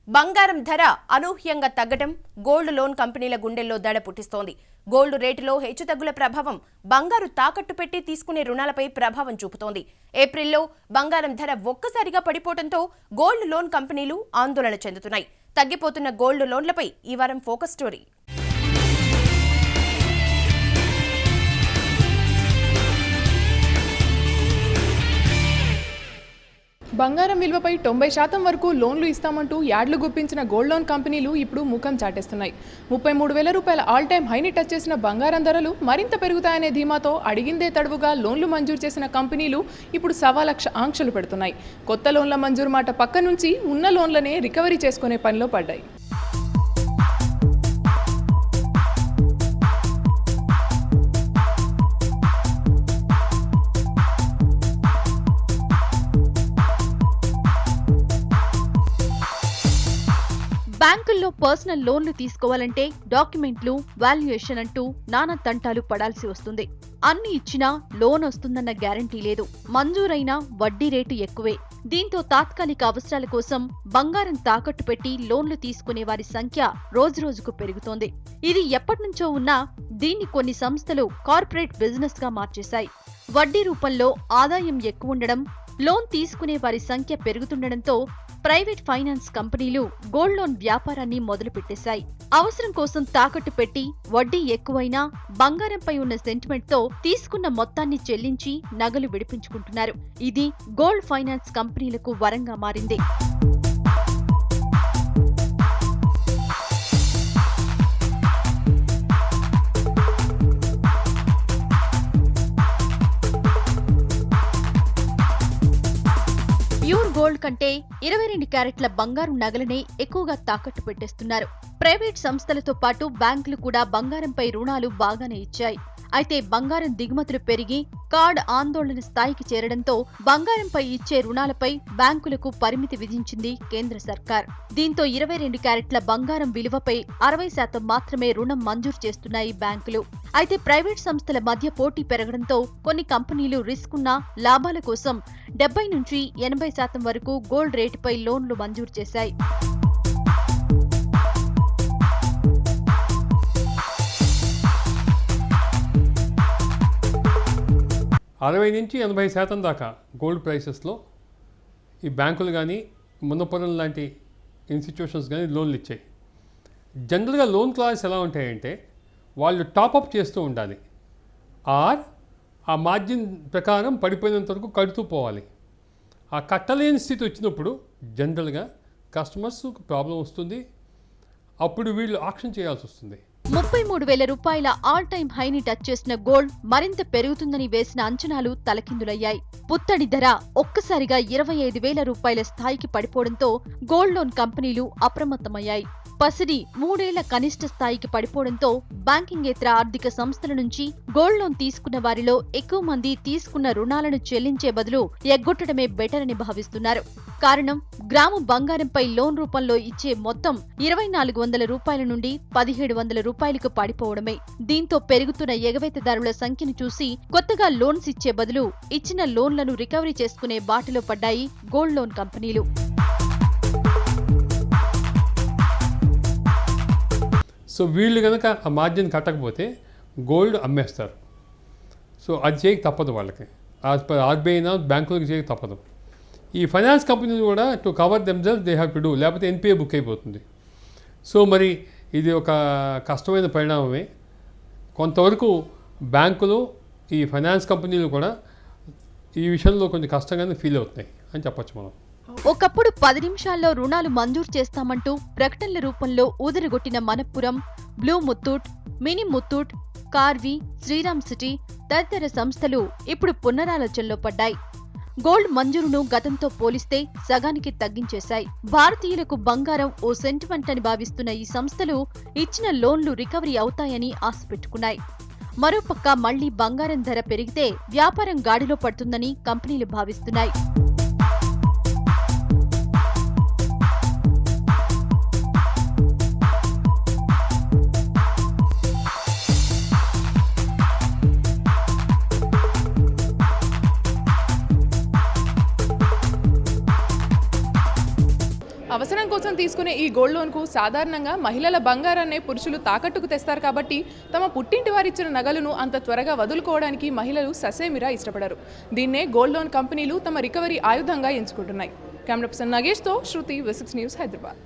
బంగారం ధర అనూహ్యంగా తగ్గడం గోల్డ్ లోన్ కంపెనీల గుండెల్లో దడ పుట్టిస్తోంది. గోల్డ్ రేటులో హెచ్చుతగ్గుల ప్రభావం బంగారు తాకట్టు పెట్టి తీసుకునే రుణాలపై ప్రభావం చూపుతోంది. ఏప్రిల్లో బంగారం ధర ఒక్కసారిగా పడిపోవడంతో గోల్డ్ లోన్ కంపెనీలు ఆందోళన చెందుతున్నాయి. తగ్గిపోతున్న గోల్డ్ లోన్లపై ఈ వారం ఫోకస్ స్టోరీ. బంగారం విలువపై 90% వరకు లోన్లు ఇస్తామంటూ యాడ్లు గుప్పించిన గోల్డ్ లోన్ కంపెనీలు ఇప్పుడు ముఖం చాటేస్తున్నాయి. 33,000 రూపాయల ఆల్ టైమ్ హైని టచ్ చేసిన బంగారం ధరలు మరింత పెరుగుతాయనే ధీమాతో అడిగిందే తడువుగా లోన్లు మంజూరు చేసిన కంపెనీలు ఇప్పుడు 1,00,000 ఆంక్షలు పెడుతున్నాయి. కొత్త లోన్ల మంజూరు మాట పక్క నుంచి ఉన్న లోన్లనే రికవరీ చేసుకునే పనిలో పడ్డాయి. బ్యాంకుల్లో పర్సనల్ లోన్లు తీసుకోవాలంటే డాక్యుమెంట్లు, వాల్యుయేషన్ అంటూ నానా తంటాలు పడాల్సి వస్తుంది. అన్ని ఇచ్చినా లోన్ వస్తుందన్న గ్యారంటీ లేదు. మంజూరైన వడ్డీ రేటు ఎక్కువే. దీంతో తాత్కాలిక అవసరాల కోసం బంగారం తాకట్టు పెట్టి లోన్లు తీసుకునే వారి సంఖ్య రోజురోజుకు పెరుగుతోంది. ఇది ఎప్పటినుంచో ఉన్నా దీన్ని కొన్ని సంస్థలు కార్పొరేట్ బిజినెస్ గా మార్చేశాయి. వడ్డీ రూపంలో ఆదాయం ఎక్కువ ఉండడం, లోన్ తీసుకునే వారి సంఖ్య పెరుగుతుండటంతో ప్రైవేట్ ఫైనాన్స్ కంపెనీలు గోల్డ్ లోన్ వ్యాపారాన్ని మొదలుపెట్టేశాయి. అవసరం కోసం తాకట్టు పెట్టి వడ్డీ ఎక్కువైనా బంగారంపై ఉన్న సెంటిమెంట్ తో తీసుకున్న మొత్తాన్ని చెల్లించి నగలు విడిపించుకుంటున్నారు. ఇది గోల్డ్ ఫైనాన్స్ కంపెనీలకు వరంగా మారింది. ప్యూర్ గోల్డ్ కంటే 22 క్యారెట్ల బంగారు నగలనే ఎక్కువగా తాకట్టు పెట్టేస్తున్నారు. ప్రైవేట్ సంస్థలతో పాటు బ్యాంకులు కూడా బంగారంపై రుణాలు బాగానే ఇచ్చాయి. అయితే బంగారం దిగుమతులు పెరిగి కార్డ్ ఆందోళన స్థాయికి చేరడంతో బంగారంపై ఇచ్చే రుణాలపై బ్యాంకులకు పరిమితి విధించింది కేంద్ర సర్కార్. దీంతో 22 క్యారెట్ల బంగారం విలువపై 60% మాత్రమే రుణం మంజూరు చేస్తున్నాయి బ్యాంకులు. అయితే ప్రైవేట్ సంస్థల మధ్య పోటీ పెరగడంతో కొన్ని కంపెనీలు రిస్క్ ఉన్న లాభాల కోసం 70 నుంచి 80% వరకు గోల్డ్ రేటుపై లోన్లు మంజూరు చేశాయి. 60 నుంచి 80% దాకా గోల్డ్ ప్రైసెస్లో ఈ బ్యాంకులు కానీ మున్నపురం లాంటి ఇన్స్టిట్యూషన్స్ కానీ లోన్లు ఇచ్చాయి. జనరల్గా లోన్ క్లాస్ ఎలా ఉంటాయంటే వాళ్ళు టాపప్ చేస్తూ ఉండాలి, ఆ మార్జిన్ ప్రకారం పడిపోయినంత వరకు కడుతూ పోవాలి. ఆ కట్టలేని స్థితి వచ్చినప్పుడు జనరల్గా కస్టమర్స్ ప్రాబ్లం వస్తుంది. అప్పుడు వీళ్ళు ఆక్షన్ చేయాల్సి వస్తుంది. 33,000 రూపాయల ఆల్ టైమ్ హైని టచ్ చేసిన గోల్డ్ మరింత పెరుగుతుందని వేసిన అంచనాలు తలకిందులయ్యాయి. పుత్తడి ధర ఒక్కసారిగా 25,000 రూపాయల స్థాయికి పడిపోవడంతో గోల్డ్ లోన్ కంపెనీలు అప్రమత్తమయ్యాయి. పసిడి 3 ఏళ్ల కనిష్ట స్థాయికి పడిపోవడంతో బ్యాంకింగేతర ఆర్థిక సంస్థల నుంచి గోల్డ్ లోన్ తీసుకున్న వారిలో ఎక్కువ మంది తీసుకున్న రుణాలను చెల్లించే బదులు ఎగ్గొట్టడమే బెటర్ అని భావిస్తున్నారు. కారణం, గ్రాము బంగారంపై లోన్ రూపంలో ఇచ్చే మొత్తం 2,400 రూపాయల నుండి 1,700 రూపాయలకు పడిపోవడమే. దీంతో పెరుగుతున్న ఎగవేతదారుల సంఖ్యను చూసి కొత్తగా లోన్స్ ఇచ్చే బదులు ఇచ్చిన లోన్లను రికవరీ చేసుకునే బాటలో పడ్డాయి గోల్డ్ లోన్ కంపెనీలు. సో వీళ్ళు కనుక ఆ మార్జిన్ కట్టకపోతే గోల్డ్ అమ్మేస్తారు. సో అది చేయక తప్పదు వాళ్ళకి. ఆర్బీఐనా బ్యాంకులకు చేయక తప్పదు. ఈ ఫైనాన్స్ కంపెనీలు కూడా to cover themselves they have to do, లేకపోతే ఎన్పిఏ బుక్ అయిపోతుంది. సో మరి ఇది ఒక కష్టమైన పరిణామమే. కొంతవరకు బ్యాంకులు, ఈ ఫైనాన్స్ కంపెనీలు కూడా ఈ విషయంలో కొంచెం కష్టంగానే ఫీల్ అవుతున్నాయి అని చెప్పచ్చు మనం. ఒకప్పుడు 10 నిమిషాల్లో రుణాలు మంజూరు చేస్తామంటూ ప్రకటనల రూపంలో ఊదరగొట్టిన Manappuram, blue Muthoot, mini Muthoot, Karvy, Shriram city తదితర సంస్థలు ఇప్పుడు పునరాలోచనలో పడ్డాయి. గోల్డ్ మంజూరును గతంతో పోలిస్తే సగానికి తగ్గించేశాయి. భారతీయులకు బంగారం ఓ సెంటిమెంట్ అని భావిస్తున్న ఈ సంస్థలు ఇచ్చిన లోన్లు రికవరీ అవుతాయని ఆశ పెట్టుకున్నాయి. మరోపక్క మళ్లీ బంగారం ధర పెరిగితే వ్యాపారం గాడిలో పడుతుందని కంపెనీలు భావిస్తున్నాయి. అవసరం కోసం తీసుకునే ఈ గోల్డ్ లోన్కు సాధారణంగా మహిళల బంగారాన్నే పురుషులు తాకట్టుకు తెస్తారు కాబట్టి తమ పుట్టింటి వారిచ్చిన నగలను అంత త్వరగా వదులుకోవడానికి మహిళలు ససేమిరా ఇష్టపడరు. దీన్నే గోల్డ్ లోన్ కంపెనీలు తమ రికవరీ ఆయుధంగా ఎంచుకుంటున్నాయి. కెమెరా పర్సన్ నాగేష్తో శృతి, V6 న్యూస్, హైదరాబాద్.